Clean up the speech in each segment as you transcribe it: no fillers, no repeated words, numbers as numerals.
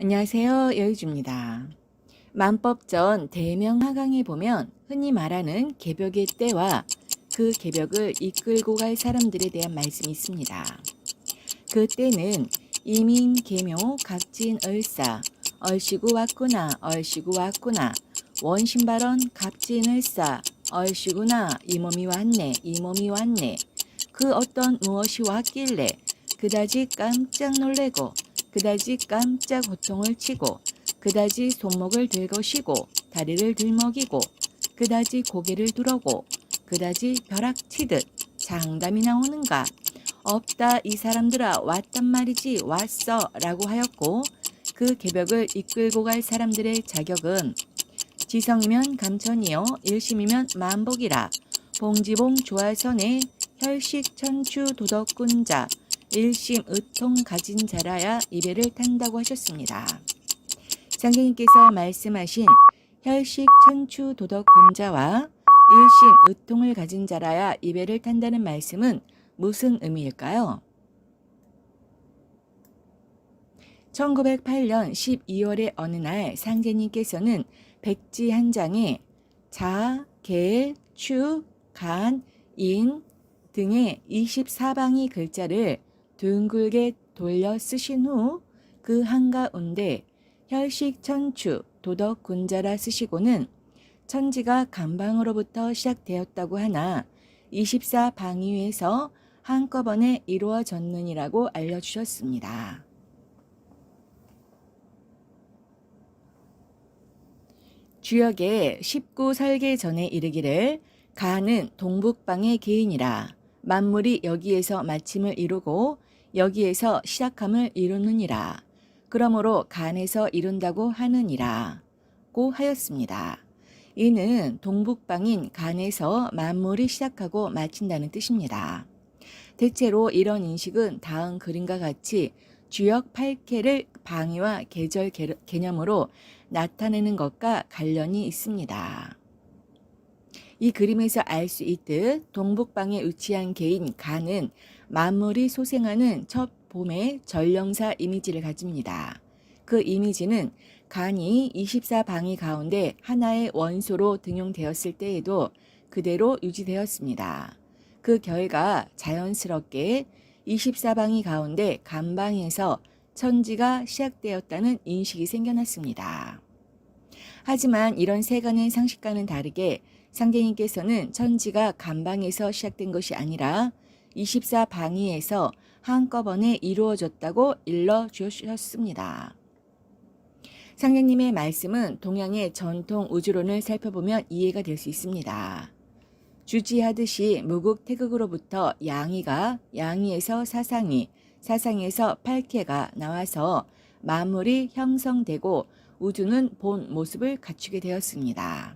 안녕하세요. 여유주입니다. 만법전 대명하강에 보면 흔히 말하는 개벽의 때와 그 개벽을 이끌고 갈 사람들에 대한 말씀이 있습니다. 그 때는 이민, 계묘, 갑진을사, 얼씨구 왔구나, 얼씨구 왔구나, 원신발언 갑진을사, 얼씨구나, 이 몸이 왔네, 이 몸이 왔네. 그 어떤 무엇이 왔길래 그다지 깜짝 놀래고 그다지 깜짝 호통을 치고 그다지 손목을 들고 쉬고 다리를 들먹이고 그다지 고개를 두르고 그다지 벼락치듯 장담이 나오는가. 없다 이 사람들아 왔단 말이지 왔어 라고 하였고 그 개벽을 이끌고 갈 사람들의 자격은 지성이면 감천이요 일심이면 만복이라. 봉지봉 조화선의 혈식천추 도덕군자 일심 의통 가진 자라야 이배를 탄다고 하셨습니다. 상계님께서 말씀하신 혈식천추 도덕군자와 일심 의통을 가진 자라야 이배를 탄다는 말씀은 무슨 의미일까요? 1908년 12월의 어느 날 상제님께서는 백지 한 장에 자, 개, 추, 간, 인 등의 24방이 글자를 둥글게 돌려 쓰신 후 그 한가운데 혈식천추 도덕군자라 쓰시고는 천지가 간방으로부터 시작되었다고 하나 24방위에서 한꺼번에 이루어졌느니라고 알려주셨습니다. 주역의 19설계 전에 이르기를 가는 동북방의 개인이라 만물이 여기에서 마침을 이루고 여기에서 시작함을 이루느니라. 그러므로 간에서 이룬다고 하느니라 고 하였습니다. 이는 동북방인 간에서 만물이 시작하고 마친다는 뜻입니다. 대체로 이런 인식은 다음 그림과 같이 주역 8개를 방위와 계절 개념으로 나타내는 것과 관련이 있습니다. 이 그림에서 알 수 있듯 동북방에 위치한 개인 간은 만물이 소생하는 첫 봄의 전령사 이미지를 가집니다. 그 이미지는 간이 24방위 가운데 하나의 원소로 등용되었을 때에도 그대로 유지되었습니다. 그 결과 자연스럽게 24방위 가운데 간방에서 천지가 시작되었다는 인식이 생겨났습니다. 하지만 이런 세간의 상식과는 다르게 상계님께서는 천지가 간방에서 시작된 것이 아니라 24방위에서 한꺼번에 이루어졌다고 일러주셨습니다. 상계님의 말씀은 동양의 전통 우주론을 살펴보면 이해가 될 수 있습니다. 주지하듯이 무국태극으로부터 양이가, 양이에서 사상이, 사상에서 팔캐가 나와서 만물이 형성되고 우주는 본 모습을 갖추게 되었습니다.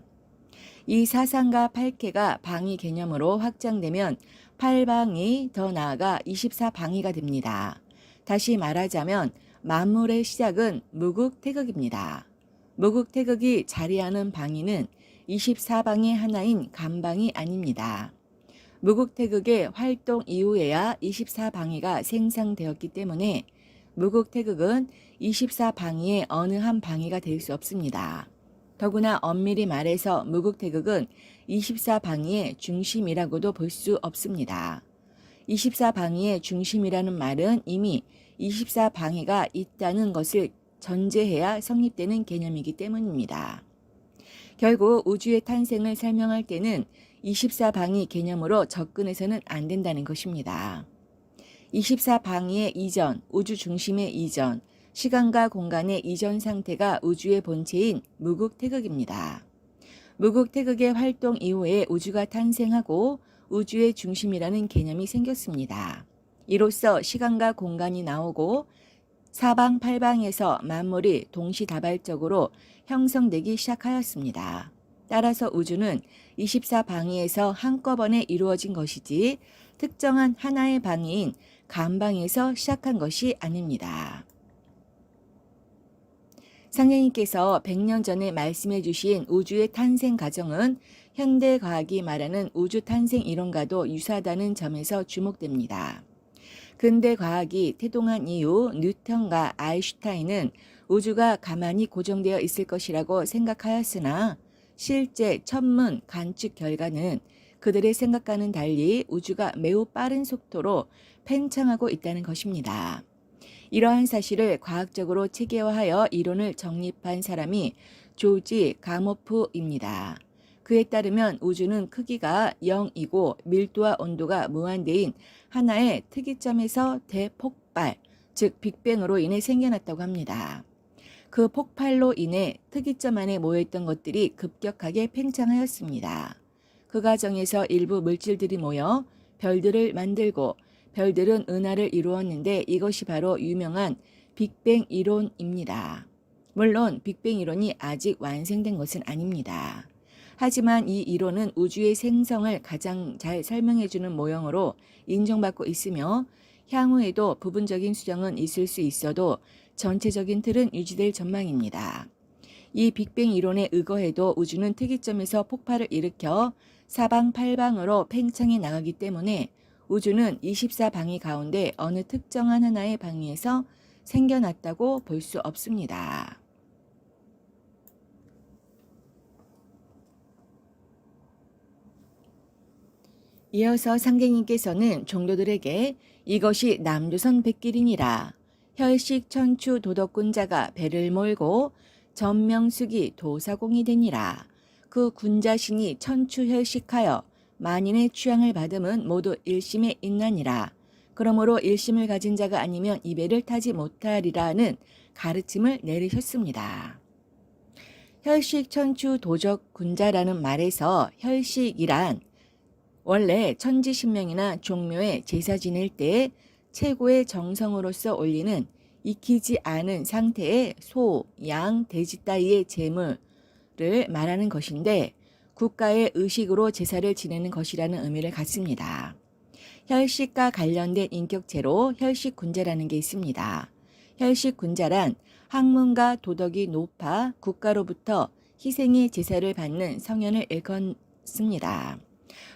이 사상과 팔캐가 방위 개념으로 확장되면 8방위 더 나아가 24방위가 됩니다. 다시 말하자면 만물의 시작은 무국태극입니다. 무국태극이 자리하는 방위는 24방의 하나인 간방이 아닙니다. 무국태극의 활동 이후에야 24방위가 생성되었기 때문에 무국태극은 24방위의 어느 한 방위가 될 수 없습니다. 더구나 엄밀히 말해서 무국태극은 24방위의 중심이라고도 볼 수 없습니다. 24방위의 중심이라는 말은 이미 24방위가 있다는 것을 전제해야 성립되는 개념이기 때문입니다. 결국 우주의 탄생을 설명할 때는 24방위 개념으로 접근해서는 안 된다는 것입니다. 24방위의 이전, 우주 중심의 이전, 시간과 공간의 이전 상태가 우주의 본체인 무국태극입니다. 무국태극의 활동 이후에 우주가 탄생하고 우주의 중심이라는 개념이 생겼습니다. 이로써 시간과 공간이 나오고 사방팔방에서 만물이 동시다발적으로 형성되기 시작하였습니다. 따라서 우주는 24방위에서 한꺼번에 이루어진 것이지 특정한 하나의 방위인 간방에서 시작한 것이 아닙니다. 상계님께서 100년 전에 말씀해 주신 우주의 탄생 과정은 현대과학이 말하는 우주 탄생 이론과도 유사하다는 점에서 주목됩니다. 근대 과학이 태동한 이후 뉴턴과 아인슈타인은 우주가 가만히 고정되어 있을 것이라고 생각하였으나 실제 천문 관측 결과는 그들의 생각과는 달리 우주가 매우 빠른 속도로 팽창하고 있다는 것입니다. 이러한 사실을 과학적으로 체계화하여 이론을 정립한 사람이 조지 가모프입니다. 그에 따르면 우주는 크기가 0이고 밀도와 온도가 무한대인 하나의 특이점에서 대폭발, 즉 빅뱅으로 인해 생겨났다고 합니다. 그 폭발로 인해 특이점 안에 모여있던 것들이 급격하게 팽창하였습니다. 그 과정에서 일부 물질들이 모여 별들을 만들고 별들은 은하를 이루었는데 이것이 바로 유명한 빅뱅 이론입니다. 물론 빅뱅 이론이 아직 완성된 것은 아닙니다. 하지만 이 이론은 우주의 생성을 가장 잘 설명해주는 모형으로 인정받고 있으며 향후에도 부분적인 수정은 있을 수 있어도 전체적인 틀은 유지될 전망입니다. 이 빅뱅 이론에 의거해도 우주는 특이점에서 폭발을 일으켜 사방팔방으로 팽창해 나가기 때문에 우주는 24방위 가운데 어느 특정한 하나의 방위에서 생겨났다고 볼 수 없습니다. 이어서 상계님께서는 종도들에게 이것이 남조선 백길이니라. 혈식 천추 도덕군자가 배를 몰고 전명숙이 도사공이 되니라. 그 군자신이 천추혈식하여 만인의 취향을 받음은 모두 일심에 있나니라. 그러므로 일심을 가진 자가 아니면 이 배를 타지 못하리라는 가르침을 내리셨습니다. 혈식 천추 도적군자라는 말에서 혈식이란 원래 천지신명이나 종묘에 제사 지낼 때 최고의 정성으로서 올리는 익히지 않은 상태의 소, 양, 돼지 따위의 제물을 말하는 것인데 국가의 의식으로 제사를 지내는 것이라는 의미를 갖습니다. 혈식과 관련된 인격체로 혈식군자라는 게 있습니다. 혈식군자란 학문과 도덕이 높아 국가로부터 희생의 제사를 받는 성현을 일컫습니다.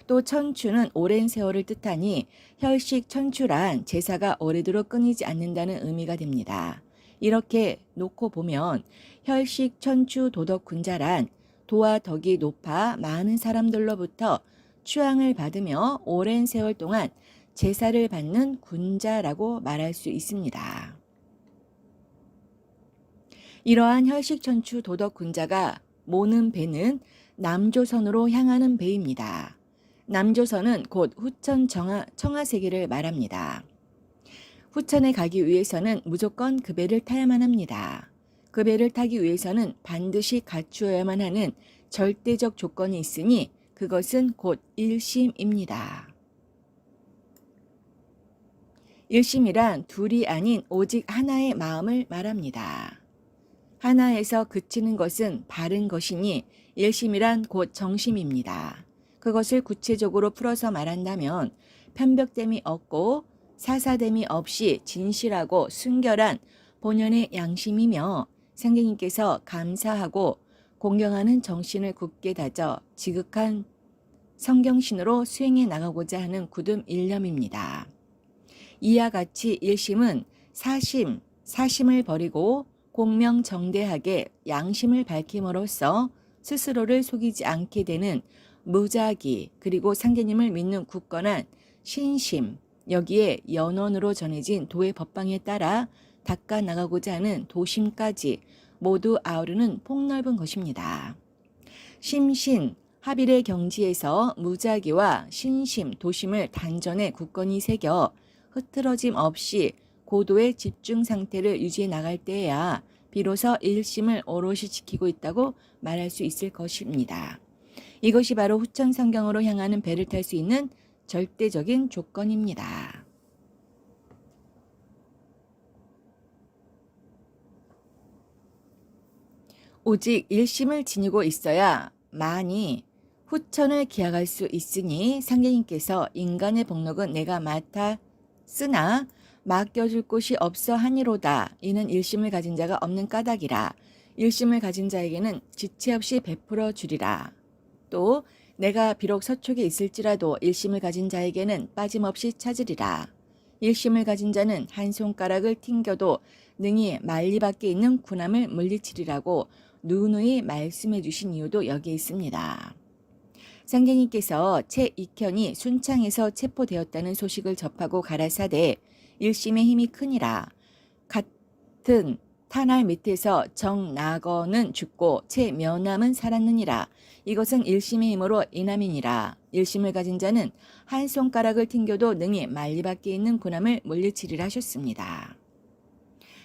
또 천추는 오랜 세월을 뜻하니 혈식 천추란 제사가 오래도록 끊이지 않는다는 의미가 됩니다. 이렇게 놓고 보면 혈식 천추 도덕 군자란 도와 덕이 높아 많은 사람들로부터 추앙을 받으며 오랜 세월 동안 제사를 받는 군자라고 말할 수 있습니다. 이러한 혈식 천추 도덕 군자가 모는 배는 남조선으로 향하는 배입니다. 남조선은 곧 후천 청하세계를 말합니다. 후천에 가기 위해서는 무조건 그 배를 타야만 합니다. 그 배를 타기 위해서는 반드시 갖추어야만 하는 절대적 조건이 있으니 그것은 곧 일심입니다. 일심이란 둘이 아닌 오직 하나의 마음을 말합니다. 하나에서 그치는 것은 바른 것이니 일심이란 곧 정심입니다. 그것을 구체적으로 풀어서 말한다면 편벽됨이 없고 사사됨이 없이 진실하고 순결한 본연의 양심이며 상계님께서 감사하고 공경하는 정신을 굳게 다져 지극한 성경신으로 수행해 나가고자 하는 굳은 일념입니다. 이와 같이 일심은 사심을 버리고 공명정대하게 양심을 밝힘으로써 스스로를 속이지 않게 되는 무작위 그리고 상계님을 믿는 굳건한 신심 여기에 연원으로 전해진 도의 법방에 따라 닦아 나가고자 하는 도심까지 모두 아우르는 폭넓은 것입니다. 심신 합일의 경지에서 무작위와 신심 도심을 단전에 굳건히 새겨 흐트러짐 없이 고도의 집중 상태를 유지해 나갈 때에야 비로소 일심을 오롯이 지키고 있다고 말할 수 있을 것입니다. 이것이 바로 후천성경으로 향하는 배를 탈 수 있는 절대적인 조건입니다. 오직 일심을 지니고 있어야 만이 후천을 기약할 수 있으니 상계님께서 인간의 복록은 내가 맡아 쓰나 맡겨줄 곳이 없어 하니로다. 이는 일심을 가진 자가 없는 까닭이라. 일심을 가진 자에게는 지체 없이 베풀어 주리라. 또 내가 비록 서촉에 있을지라도 일심을 가진 자에게는 빠짐없이 찾으리라. 일심을 가진 자는 한 손가락을 튕겨도 능히 만리 밖에 있는 군함을 물리치리라고 누누이 말씀해 주신 이유도 여기에 있습니다. 상제님께서 최익현이 순창에서 체포되었다는 소식을 접하고 가라사대 일심의 힘이 크니라. 같은 탄알 밑에서 정나거는 죽고 최면함은 살았느니라. 이것은 일심의 힘으로 인함이니라. 일심을 가진 자는 한 손가락을 튕겨도 능히 만리 밖에 있는 군함을 물리치리라 하셨습니다.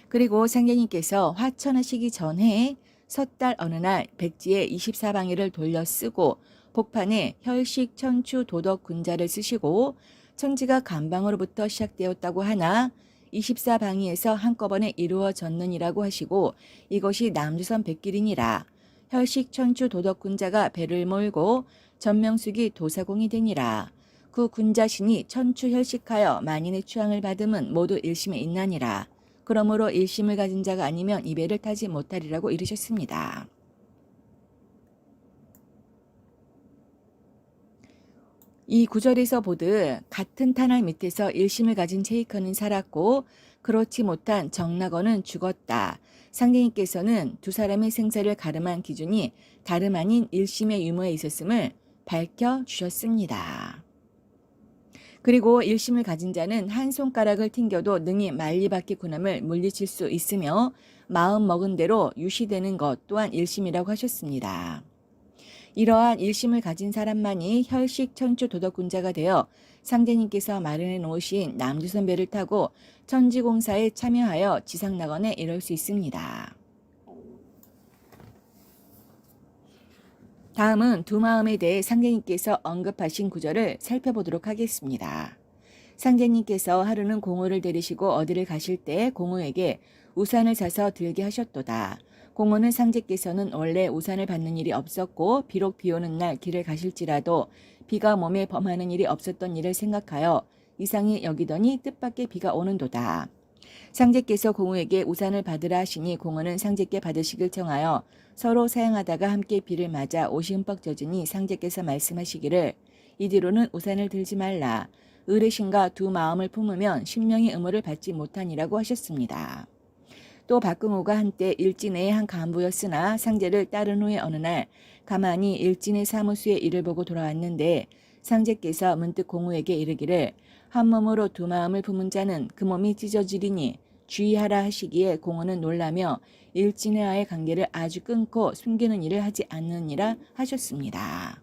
그리고 상제님께서 화천하시기 전에 섣달 어느 날 백지에 24방해를 돌려 쓰고 복판에 혈식 천추 도덕 군자를 쓰시고 천지가 간방으로부터 시작되었다고 하나 24방위에서 한꺼번에 이루어졌느니라고 하시고 이것이 남조선 백길이니라. 혈식 천추 도덕 군자가 배를 몰고 전명숙이 도사공이 되니라. 그 군자신이 천추 혈식하여 만인의 추앙을 받음은 모두 일심에 있나니라. 그러므로 일심을 가진 자가 아니면 이 배를 타지 못하리라고 이르셨습니다. 이 구절에서 보듯 같은 탄알 밑에서 일심을 가진 체이커는 살았고 그렇지 못한 정나거는 죽었다. 상제님께서는 두 사람의 생사를 가름한 기준이 다름 아닌 일심의 유무에 있었음을 밝혀주셨습니다. 그리고 일심을 가진 자는 한 손가락을 튕겨도 능히 만리 밖의 군함을 물리칠 수 있으며 마음 먹은 대로 유시되는 것 또한 일심이라고 하셨습니다. 이러한 일심을 가진 사람만이 혈식 천추 도덕군자가 되어 상제님께서 마련해 놓으신 남조선 배를 타고 천지공사에 참여하여 지상낙원에 이를 수 있습니다. 다음은 두 마음에 대해 상제님께서 언급하신 구절을 살펴보도록 하겠습니다. 상제님께서 하루는 공호를 데리시고 어디를 가실 때 공호에게 우산을 사서 들게 하셨도다. 공호는 상제께서는 원래 우산을 받는 일이 없었고 비록 비 오는 날 길을 가실지라도 비가 몸에 범하는 일이 없었던 일을 생각하여 이상히 여기더니 뜻밖의 비가 오는도다. 상제께서 공호에게 우산을 받으라 하시니 공호는 상제께 받으시길 청하여 서로 사양하다가 함께 비를 맞아 옷이 흠뻑 젖으니 상제께서 말씀하시기를 이뒤로는 우산을 들지 말라. 어르신과 두 마음을 품으면 신명의 의무를 받지 못하니라고 하셨습니다. 또 박근호가 한때 일진의 한 간부였으나 상제를 따른 후에 어느 날 가만히 일진의 사무소에 일을 보고 돌아왔는데 상제께서 문득 공호에게 이르기를 한 몸으로 두 마음을 품은 자는 그 몸이 찢어지리니 주의하라 하시기에 공호는 놀라며 일진의와의 관계를 아주 끊고 숨기는 일을 하지 않느니라 하셨습니다.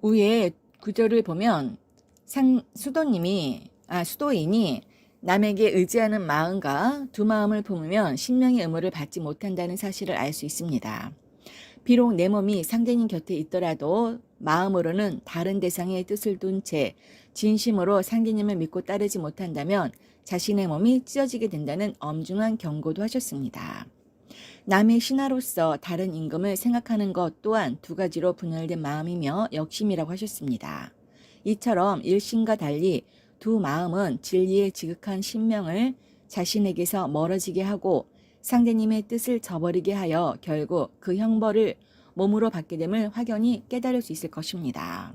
위에 구절을 보면 수도인이 남에게 의지하는 마음과 두 마음을 품으면 신명의 의무를 받지 못한다는 사실을 알 수 있습니다. 비록 내 몸이 상대님 곁에 있더라도 마음으로는 다른 대상의 뜻을 둔 채 진심으로 상대님을 믿고 따르지 못한다면 자신의 몸이 찢어지게 된다는 엄중한 경고도 하셨습니다. 남의 신하로서 다른 임금을 생각하는 것 또한 두 가지로 분열된 마음이며 역심이라고 하셨습니다. 이처럼 일심과 달리 두 마음은 진리에 지극한 신명을 자신에게서 멀어지게 하고 상대님의 뜻을 저버리게 하여 결국 그 형벌을 몸으로 받게 됨을 확연히 깨달을 수 있을 것입니다.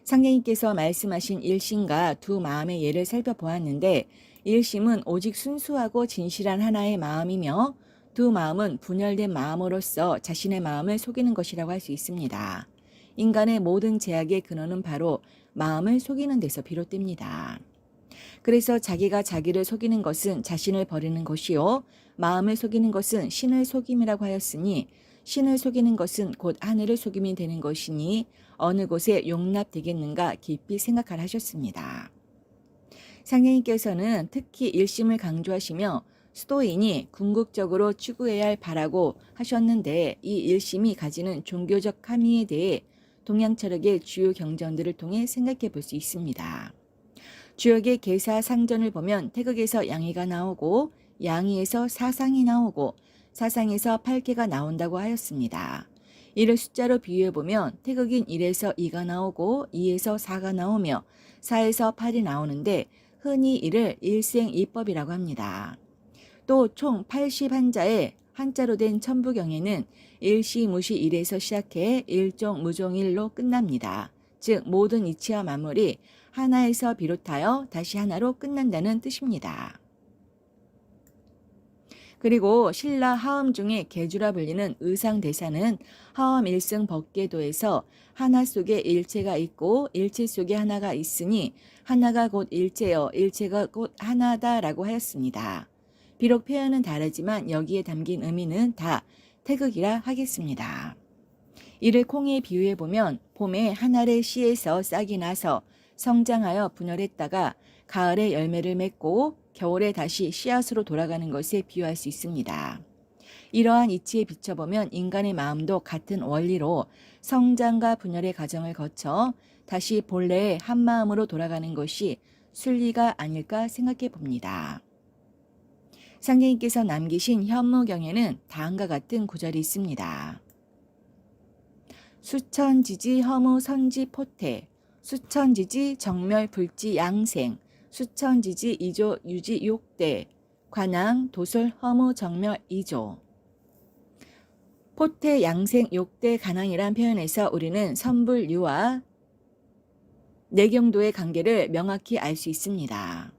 상제님께서 말씀하신 일심과 두 마음의 예를 살펴보았는데 일심은 오직 순수하고 진실한 하나의 마음이며 두 마음은 분열된 마음으로서 자신의 마음을 속이는 것이라고 할 수 있습니다. 인간의 모든 제약의 근원은 바로 마음을 속이는 데서 비롯됩니다. 그래서 자기가 자기를 속이는 것은 자신을 버리는 것이요 마음을 속이는 것은 신을 속임이라고 하였으니 신을 속이는 것은 곧 하늘을 속임이 되는 것이니 어느 곳에 용납되겠는가 깊이 생각하라 하셨습니다. 상제님께서는 특히 일심을 강조하시며 수도인이 궁극적으로 추구해야 할 바라고 하셨는데 이 일심이 가지는 종교적 함의에 대해 동양 철학의 주요 경전들을 통해 생각해 볼 수 있습니다. 주역의 계사상전을 보면 태극에서 양이가 나오고 양이에서 사상이 나오고 사상에서 팔개가 나온다고 하였습니다. 이를 숫자로 비유해 보면 태극인 1에서 2가 나오고 2에서 4가 나오며 4에서 8이 나오는데 흔히 이를 일생이법이라고 합니다. 또 총 81자에 한자로 된 천부경에는 일시무시 일에서 시작해 일종무종일로 끝납니다. 즉 모든 이치와 만물이 하나에서 비롯하여 다시 하나로 끝난다는 뜻입니다. 그리고 신라 하엄 중에 계주라 불리는 의상대사는 하엄 일승 법계도에서 하나 속에 일체가 있고 일체 속에 하나가 있으니 하나가 곧 일체여 일체가 곧 하나다라고 하였습니다. 비록 표현은 다르지만 여기에 담긴 의미는 다 태극이라 하겠습니다. 이를 콩에 비유해보면 봄에 한 알의 씨에서 싹이 나서 성장하여 분열했다가 가을에 열매를 맺고 겨울에 다시 씨앗으로 돌아가는 것에 비유할 수 있습니다. 이러한 이치에 비춰보면 인간의 마음도 같은 원리로 성장과 분열의 과정을 거쳐 다시 본래의 한 마음으로 돌아가는 것이 순리가 아닐까 생각해 봅니다. 상계님께서 남기신 현무경에는 다음과 같은 구절이 있습니다. 수천지지 허무 선지 포태, 수천지지 정멸 불지 양생, 수천지지 이조 유지 욕대, 관왕 도솔 허무 정멸 이조. 포태 양생 욕대 관왕이란 표현에서 우리는 선불유와 내경도의 관계를 명확히 알 수 있습니다.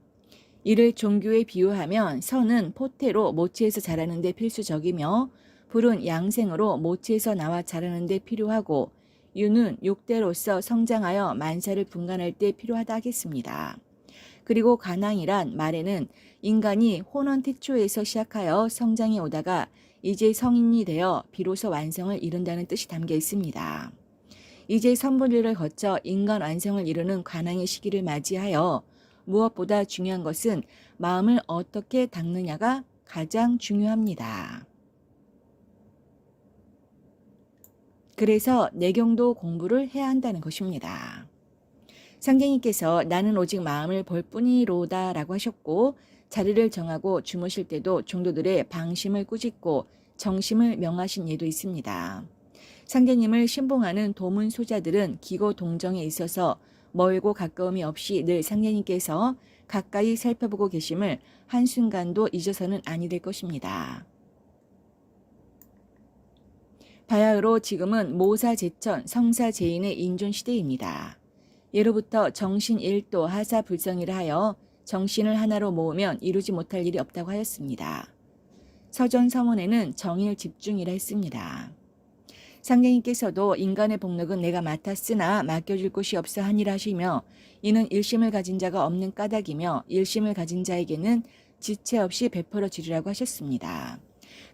이를 종교에 비유하면 선은 포태로 모체에서 자라는 데 필수적이며 불은 양생으로 모체에서 나와 자라는 데 필요하고 유는 육대로서 성장하여 만사를 분간할 때 필요하다 하겠습니다. 그리고 관왕이란 말에는 인간이 혼원택초에서 시작하여 성장해 오다가 이제 성인이 되어 비로소 완성을 이룬다는 뜻이 담겨 있습니다. 이제 선분류를 거쳐 인간 완성을 이루는 관왕의 시기를 맞이하여 무엇보다 중요한 것은 마음을 어떻게 닦느냐가 가장 중요합니다. 그래서 내경도 공부를 해야 한다는 것입니다. 상경님께서 나는 오직 마음을 볼 뿐이로다 라고 하셨고 자리를 정하고 주무실 때도 종도들의 방심을 꾸짖고 정심을 명하신 예도 있습니다. 상경님을 신봉하는 도문 소자들은 기고 동정에 있어서 멀고 가까움이 없이 늘 상경님께서 가까이 살펴보고 계심을 한순간도 잊어서는 아니 될 것입니다. 바야흐로 지금은 모사제천, 성사제인의 인존시대입니다. 예로부터 정신 일도 하사불성이라 하여 정신을 하나로 모으면 이루지 못할 일이 없다고 하였습니다. 서전서문에는 정일 집중이라 했습니다. 상경님께서도 인간의 복록은 내가 맡았으나 맡겨줄 곳이 없어 하니라 하시며 이는 일심을 가진 자가 없는 까닭이며 일심을 가진 자에게는 지체 없이 베풀어 주리라고 하셨습니다.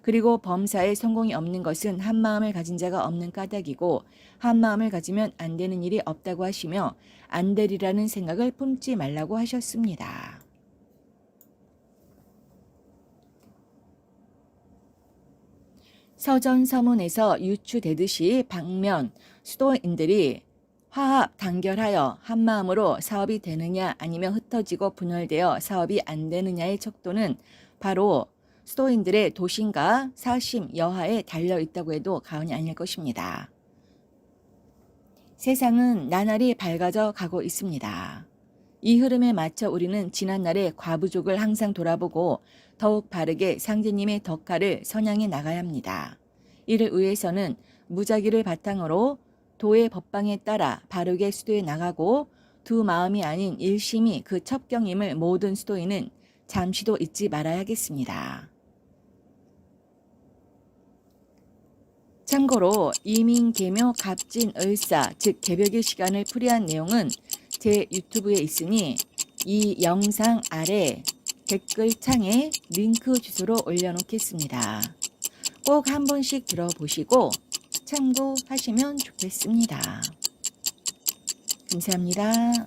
그리고 범사에 성공이 없는 것은 한마음을 가진 자가 없는 까닭이고 한마음을 가지면 안 되는 일이 없다고 하시며 안 되리라는 생각을 품지 말라고 하셨습니다. 서전서문에서 유추되듯이 방면 수도인들이 화합 단결하여 한마음으로 사업이 되느냐 아니면 흩어지고 분열되어 사업이 안 되느냐의 척도는 바로 수도인들의 도심과 사심, 여하에 달려있다고 해도 과언이 아닐 것입니다. 세상은 나날이 밝아져 가고 있습니다. 이 흐름에 맞춰 우리는 지난날의 과부족을 항상 돌아보고 더욱 바르게 상제님의 덕화를 선양해 나가야 합니다. 이를 위해서는 무작위를 바탕으로 도의 법방에 따라 바르게 수도해 나가고 두 마음이 아닌 일심이 그 첩경임을 모든 수도인은 잠시도 잊지 말아야 하겠습니다. 참고로 이민계묘 갑진을사 즉 개벽의 시간을 풀이한 내용은 제 유튜브에 있으니 이 영상 아래 댓글창에 링크 주소로 올려놓겠습니다. 꼭 한 번씩 들어보시고 참고하시면 좋겠습니다. 감사합니다.